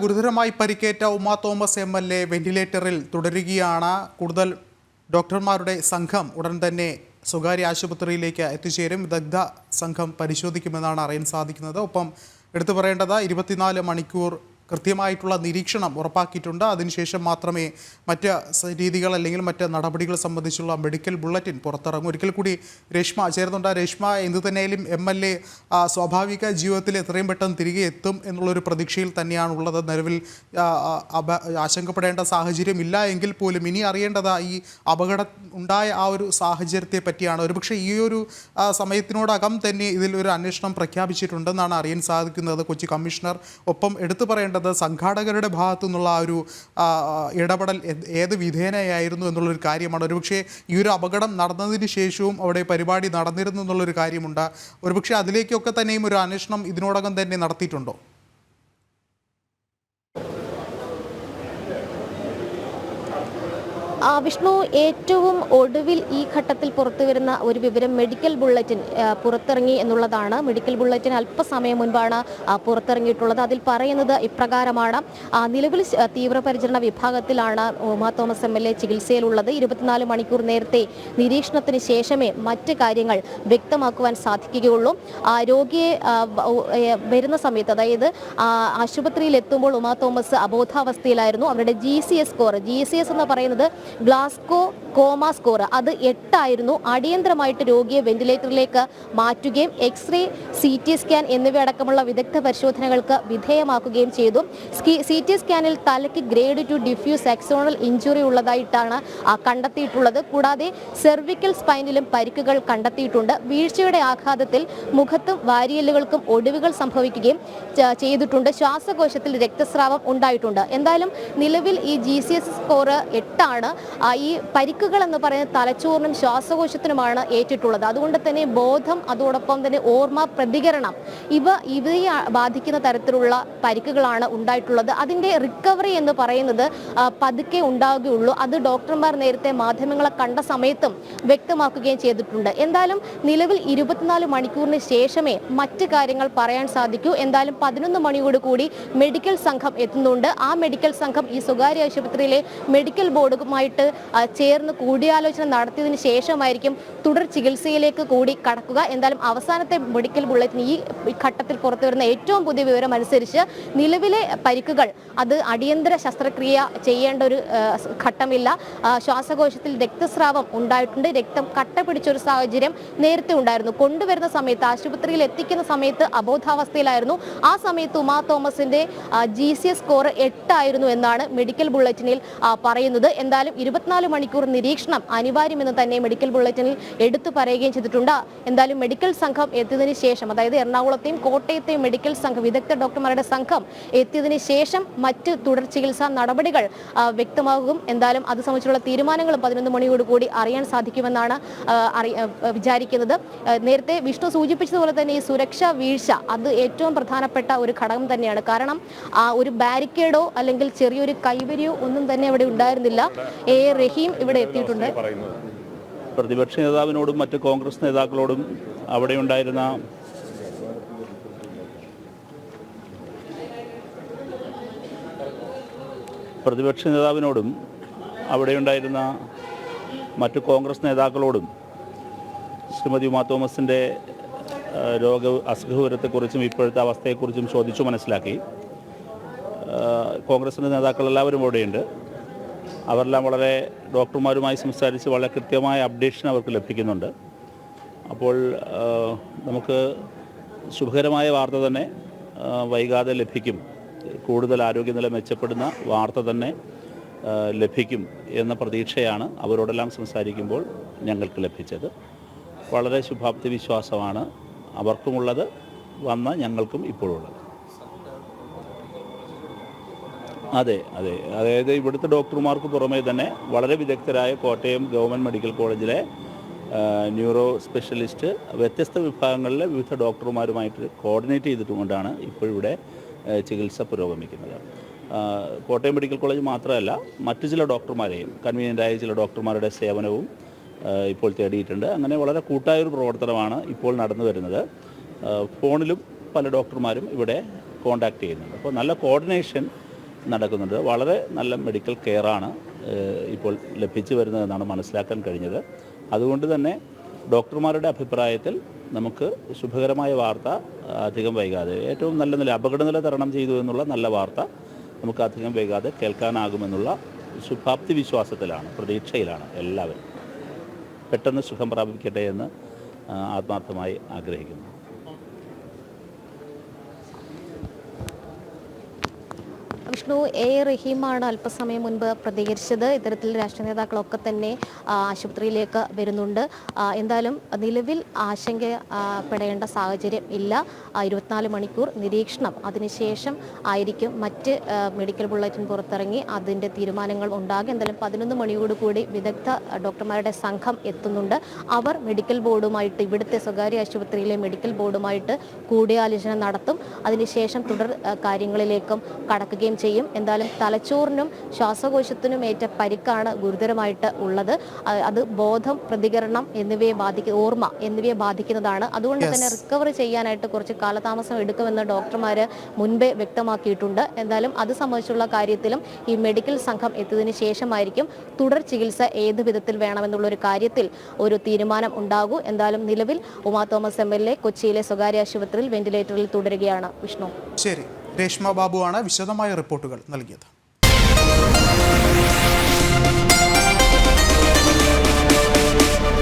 ഗുരുതരമായി പരിക്കേറ്റ Uma Thomas MLA വെന്റിലേറ്ററിൽ തുടരുകയാണ്. കൂടുതൽ ഡോക്ടർമാരുടെ സംഘം ഉടൻ തന്നെ സ്വകാര്യ ആശുപത്രിയിലേക്ക് എത്തിച്ചേരും. വിദഗ്ധ സംഘം പരിശോധിക്കുമെന്നാണ് അറിയാൻ സാധിക്കുന്നത്. ഒപ്പം എടുത്തു പറയേണ്ടത് 24 മണിക്കൂർ കൃത്യമായിട്ടുള്ള നിരീക്ഷണം ഉറപ്പാക്കിയിട്ടുണ്ട്. അതിനുശേഷം മാത്രമേ മറ്റ് രീതികൾ അല്ലെങ്കിൽ മറ്റ് നടപടികൾ സംബന്ധിച്ചുള്ള മെഡിക്കൽ ബുള്ളറ്റിൻ പുറത്തിറങ്ങും. ഒരിക്കൽ കൂടി രേഷ്മ ചേർന്നുണ്ട്. രേഷ്മ, എന്തു തന്നെയാലും MLA സ്വാഭാവിക ജീവിതത്തിൽ എത്രയും പെട്ടെന്ന് തിരികെ എത്തും എന്നുള്ളൊരു പ്രതീക്ഷയിൽ തന്നെയാണുള്ളത്. നിലവിൽ ആശങ്കപ്പെടേണ്ട സാഹചര്യം ഇല്ല എങ്കിൽ പോലും ഇനി അറിയേണ്ടത് ഈ അപകടം ഉണ്ടായ ആ ഒരു സാഹചര്യത്തെ പറ്റിയാണ്. ഒരുപക്ഷെ ഈ ഒരു സമയത്തിനോടകം തന്നെ ഇതിൽ ഒരു അന്വേഷണം പ്രഖ്യാപിച്ചിട്ടുണ്ടെന്നാണ് അറിയാൻ സാധിക്കുന്നത് കൊച്ചി കമ്മീഷണർ. ഒപ്പം എടുത്തു പറയേണ്ടത് സംഘാടകരുടെ ഭാഗത്തു നിന്നുള്ള ആ ഒരു ഇടപെടൽ ഏത് വിധേനയായിരുന്നു എന്നുള്ളൊരു കാര്യമാണ്. ഒരുപക്ഷെ ഈ ഒരു അപകടം നടന്നതിന് ശേഷവും അവിടെ പരിപാടി നടന്നിരുന്നു എന്നുള്ളൊരു കാര്യമുണ്ട്. ഒരുപക്ഷെ അതിലേക്കൊക്കെ തന്നെയും ഒരു അന്വേഷണം ഇതിനോടകം തന്നെ നടത്തിയിട്ടുണ്ടോ? വിഷ്ണു, ഏറ്റവും ഒടുവിൽ ഈ ഘട്ടത്തിൽ പുറത്തുവരുന്ന ഒരു വിവരം മെഡിക്കൽ ബുള്ളറ്റിൻ പുറത്തിറങ്ങി എന്നുള്ളതാണ്. മെഡിക്കൽ ബുള്ളറ്റിൻ അല്പസമയം മുൻപാണ് പുറത്തിറങ്ങിയിട്ടുള്ളത്. അതിൽ പറയുന്നത് ഇപ്രകാരമാണ്: നിലവിൽ തീവ്രപരിചരണ വിഭാഗത്തിലാണ് ഉമാ തോമസ് MLA ചികിത്സയിലുള്ളത്. 24 മണിക്കൂർ നേരത്തെ നിരീക്ഷണത്തിന് ശേഷമേ മറ്റ് കാര്യങ്ങൾ വ്യക്തമാക്കുവാൻ സാധിക്കുകയുള്ളൂ. രോഗിയെ വരുന്ന സമയത്ത്, അതായത് ആശുപത്രിയിൽ എത്തുമ്പോൾ ഉമാ തോമസ് അബോധാവസ്ഥയിലായിരുന്നു. അവരുടെ GCS സ്കോർ, GCS എന്ന് പറയുന്നത് ഗ്ലാസ്കോ കോമ സ്കോർ, അത് 8 ആയിരുന്നു. അടിയന്തരമായിട്ട് രോഗിയെ വെന്റിലേറ്ററിലേക്ക് മാറ്റുകയും എക്സ്റേ, CT സ്കാൻ എന്നിവയടക്കമുള്ള വിദഗ്ധ പരിശോധനകൾക്ക് വിധേയമാക്കുകയും ചെയ്തു. CT സ്കാനിൽ തലയ്ക്ക് ഗ്രേഡ് 2 ഡിഫ്യൂസ് എക്സോണൽ ഇഞ്ചുറി ഉള്ളതായിട്ടാണ് കണ്ടെത്തിയിട്ടുള്ളത്. കൂടാതെ സെർവിക്കൽ സ്പൈനിലും പരിക്കുകൾ കണ്ടെത്തിയിട്ടുണ്ട്. വീഴ്ചയുടെ ആഘാതത്തിൽ മുഖത്തും വാരിയലുകൾക്കും ഒടിവുകൾ സംഭവിക്കുകയും ചെയ്തിട്ടുണ്ട്. ശ്വാസകോശത്തിൽ രക്തസ്രാവം ഉണ്ടായിട്ടുണ്ട്. എന്തായാലും നിലവിൽ ഈ GCS സ്കോർ 8 ആണ്. ഈ പരിക്കുകൾ എന്ന് പറയുന്നത് തലച്ചോറിനും ശ്വാസകോശത്തിനുമാണ് ഏറ്റിട്ടുള്ളത്. അതുകൊണ്ട് തന്നെ ബോധം, അതോടൊപ്പം തന്നെ ഓർമ്മ, പ്രതികരണം ഇവയെ ബാധിക്കുന്ന തരത്തിലുള്ള പരിക്കുകളാണ് ഉണ്ടായിട്ടുള്ളത്. അതിൻ്റെ റിക്കവറി എന്ന് പറയുന്നത് പതുക്കെ ഉണ്ടാവുകയുള്ളൂ. അത് ഡോക്ടർമാർ നേരത്തെ മാധ്യമങ്ങളെ കണ്ട സമയത്തും വ്യക്തമാക്കുകയും ചെയ്തിട്ടുണ്ട്. എന്തായാലും നിലവിൽ 24 മണിക്കൂറിന് ശേഷമേ മറ്റ് കാര്യങ്ങൾ പറയാൻ സാധിക്കൂ. എന്തായാലും 11 മണിയോടുകൂടി മെഡിക്കൽ സംഘം എത്തുന്നുണ്ട്. ആ മെഡിക്കൽ സംഘം ഈ സ്വകാര്യ ആശുപത്രിയിലെ മെഡിക്കൽ ബോർഡുമായിട്ട് ചേർന്ന് കൂടിയാലോചന നടത്തിയതിനു ശേഷമായിരിക്കും തുടർ ചികിത്സയിലേക്ക് കൂടി കടക്കുക. എന്തായാലും അവസാനത്തെ മെഡിക്കൽ ബുള്ളറ്റിൻ ഈ ഘട്ടത്തിൽ പുറത്തുവരുന്ന ഏറ്റവും പുതിയ വിവരം അനുസരിച്ച് നിലവിലെ പരിക്കുകൾ അത് അടിയന്തര ശസ്ത്രക്രിയ ചെയ്യേണ്ട ഒരു ഘട്ടമില്ല. ശ്വാസകോശത്തിൽ രക്തസ്രാവം ഉണ്ടായിട്ടുണ്ട്. രക്തം കട്ട പിടിച്ചൊരു സാഹചര്യം നേരത്തെ ഉണ്ടായിരുന്നു. കൊണ്ടുവരുന്ന സമയത്ത്, ആശുപത്രിയിൽ എത്തിക്കുന്ന സമയത്ത് അബോധാവസ്ഥയിലായിരുന്നു. ആ സമയത്ത് ഉമാ തോമസിന്റെ GCS സ്കോർ 8 ആയിരുന്നു എന്നാണ് മെഡിക്കൽ ബുള്ളറ്റിനിൽ പറയുന്നത്. എന്തായാലും 24 മണിക്കൂർ നിരീക്ഷണം അനിവാര്യമെന്ന് തന്നെ മെഡിക്കൽ ബുള്ളറ്റിനിൽ എടുത്തു പറയുകയും ചെയ്തിട്ടുണ്ട്. എന്തായാലും മെഡിക്കൽ സംഘം എത്തിയതിനു ശേഷം, അതായത് എറണാകുളത്തെയും കോട്ടയത്തെയും മെഡിക്കൽ സംഘം, വിദഗ്ധ ഡോക്ടർമാരുടെ സംഘം എത്തിയതിനു ശേഷം മറ്റ് തുടർ ചികിത്സാ നടപടികൾ വ്യക്തമാകും. എന്തായാലും അത് സംബന്ധിച്ചുള്ള തീരുമാനങ്ങൾ 11 മണിയോടുകൂടി അറിയാൻ സാധിക്കുമെന്നാണ് വിചാരിക്കുന്നത്. നേരത്തെ വിഷ്ണു സൂചിപ്പിച്ചതുപോലെ തന്നെ ഈ സുരക്ഷാ വീഴ്ച അത് ഏറ്റവും പ്രധാനപ്പെട്ട ഒരു ഘടകം തന്നെയാണ്. കാരണം ഒരു ബാരിക്കേഡോ അല്ലെങ്കിൽ ചെറിയൊരു കൈവരിയോ ഒന്നും തന്നെ ഇവിടെ ഉണ്ടായിരുന്നില്ല. റഹീം ഇവിടെ എത്തിയിട്ടുണ്ട്. പ്രതിപക്ഷ നേതാവിനോടും മറ്റ് കോൺഗ്രസ് നേതാക്കളോടും അവിടെ ഉണ്ടായിരുന്ന മറ്റ് കോൺഗ്രസ് നേതാക്കളോടും ശ്രീമതി ഉമാ തോമസിൻ്റെ അസുഖവിവരത്തെക്കുറിച്ചും ഇപ്പോഴത്തെ അവസ്ഥയെക്കുറിച്ചും ചോദിച്ചു മനസ്സിലാക്കി. കോൺഗ്രസിൻ്റെ നേതാക്കൾ എല്ലാവരും അവിടെയുണ്ട്. അവരെല്ലാം വളരെ ഡോക്ടർമാരുമായി സംസാരിച്ച് വളരെ കൃത്യമായ അപ്ഡേഷൻ അവർക്ക് ലഭിക്കുന്നുണ്ട്. അപ്പോൾ നമുക്ക് ശുഭകരമായ വാർത്ത തന്നെ വൈകാതെ ലഭിക്കും. കൂടുതൽ ആരോഗ്യനില മെച്ചപ്പെടുന്ന വാർത്ത തന്നെ ലഭിക്കും എന്ന പ്രതീക്ഷയാണ് അവരോടെല്ലാം സംസാരിക്കുമ്പോൾ ഞങ്ങൾക്ക് ലഭിച്ചത്. വളരെ ശുഭാപ്തി വിശ്വാസമാണ് അവർക്കുമുള്ളത്, വന്ന ഞങ്ങൾക്കും ഇപ്പോഴുള്ളത്. അതെ, അതായത് ഇവിടുത്തെ ഡോക്ടർമാർക്ക് പുറമേ തന്നെ വളരെ വിദഗ്ധരായ കോട്ടയം ഗവൺമെൻറ് മെഡിക്കൽ കോളേജിലെ ന്യൂറോ സ്പെഷ്യലിസ്റ്റ്, വ്യത്യസ്ത വിഭാഗങ്ങളിലെ വിവിധ ഡോക്ടർമാരുമായിട്ട് കോർഡിനേറ്റ് ചെയ്തിട്ടുകൊണ്ടാണ് ഇപ്പോഴിവിടെ ചികിത്സ പുരോഗമിക്കുന്നത്. കോട്ടയം മെഡിക്കൽ കോളേജ് മാത്രമല്ല, മറ്റു ചില ഡോക്ടർമാരെയും, കൺവീനിയൻ്റായ ചില ഡോക്ടർമാരുടെ സേവനവും ഇപ്പോൾ തേടിയിട്ടുണ്ട്. അങ്ങനെ വളരെ കൂട്ടായൊരു പ്രവർത്തനമാണ് ഇപ്പോൾ നടന്നു വരുന്നത്. ഫോണിലും പല ഡോക്ടർമാരും ഇവിടെ കോൺടാക്ട് ചെയ്യുന്നുണ്ട്. അപ്പോൾ നല്ല കോർഡിനേഷൻ നടക്കുന്നുണ്ട്. വളരെ നല്ല മെഡിക്കൽ കെയറാണ് ഇപ്പോൾ ലഭിച്ചു വരുന്നതെന്നാണ് മനസ്സിലാക്കാൻ കഴിഞ്ഞത്. അതുകൊണ്ട് തന്നെ ഡോക്ടർമാരുടെ അഭിപ്രായത്തിൽ നമുക്ക് ശുഭകരമായ വാർത്ത അധികം വൈകാതെ, ഏറ്റവും നല്ല അപകടനില തരണം ചെയ്തു എന്നുള്ള നല്ല വാർത്ത നമുക്ക് അധികം വൈകാതെ കേൾക്കാനാകുമെന്നുള്ള ശുഭാപ്തി വിശ്വാസത്തിലാണ്, പ്രതീക്ഷയിലാണ് എല്ലാവരും. പെട്ടെന്ന് സുഖം പ്രാപിക്കട്ടെ എന്ന് ആത്മാർത്ഥമായി ആഗ്രഹിക്കുന്നു. വിഷ്ണു, എ റഹീമാണ് അല്പസമയം മുൻപ് പ്രതികരിച്ചത്. ഇത്തരത്തിൽ രാഷ്ട്രീയ നേതാക്കളൊക്കെ തന്നെ ആശുപത്രിയിലേക്ക് വരുന്നുണ്ട്. എന്തായാലും നിലവിൽ ആശങ്കപ്പെടേണ്ട സാഹചര്യം ഇല്ല. 24 മണിക്കൂർ നിരീക്ഷണം, അതിനുശേഷം ആയിരിക്കും മറ്റ് മെഡിക്കൽ ബുള്ളറ്റിൻ പുറത്തിറങ്ങി അതിൻ്റെ തീരുമാനങ്ങൾ ഉണ്ടാകും. എന്തായാലും 11 മണിയോടുകൂടി വിദഗ്ധ ഡോക്ടർമാരുടെ സംഘം എത്തുന്നുണ്ട്. അവർ മെഡിക്കൽ ബോർഡുമായിട്ട്, ഇവിടുത്തെ സ്വകാര്യ ആശുപത്രിയിലെ മെഡിക്കൽ ബോർഡുമായിട്ട് കൂടിയാലോചന നടത്തും. അതിനുശേഷം തുടർ കാര്യങ്ങളിലേക്കും കടക്കുകയും ചെയ്യും. എന്തായാലും തലച്ചോറിനും ശ്വാസകോശത്തിനും ഏറ്റ പരിക്കാണ് ഗുരുതരമായിട്ട് ഉള്ളത്. അത് ബോധം, പ്രതികരണം ഓർമ്മ എന്നിവയെ ബാധിക്കുന്നതാണ്. അതുകൊണ്ട് തന്നെ റിക്കവർ ചെയ്യാനായിട്ട് കുറച്ച് കാലതാമസം എടുക്കുമെന്ന് ഡോക്ടർമാർ മുൻപേ വ്യക്തമാക്കിയിട്ടുണ്ട്. എന്തായാലും അത് സംബന്ധിച്ചുള്ള കാര്യത്തിലും ഈ മെഡിക്കൽ സംഘം എത്തിയതിനു ശേഷമായിരിക്കും തുടർ ചികിത്സ ഏത് വിധത്തിൽ വേണമെന്നുള്ളൊരു കാര്യത്തിൽ ഒരു തീരുമാനം ഉണ്ടാകൂ. എന്തായാലും നിലവിൽ ഉമാ തോമസ് MLA കൊച്ചിയിലെ സ്വകാര്യ ആശുപത്രിയിൽ വെന്റിലേറ്ററിൽ തുടരുകയാണ്. വിഷ്ണു. ശരി, രേഷ്മ ബാബുവാണ് വിശദമായ റിപ്പോർട്ടുകൾ നൽകിയത്.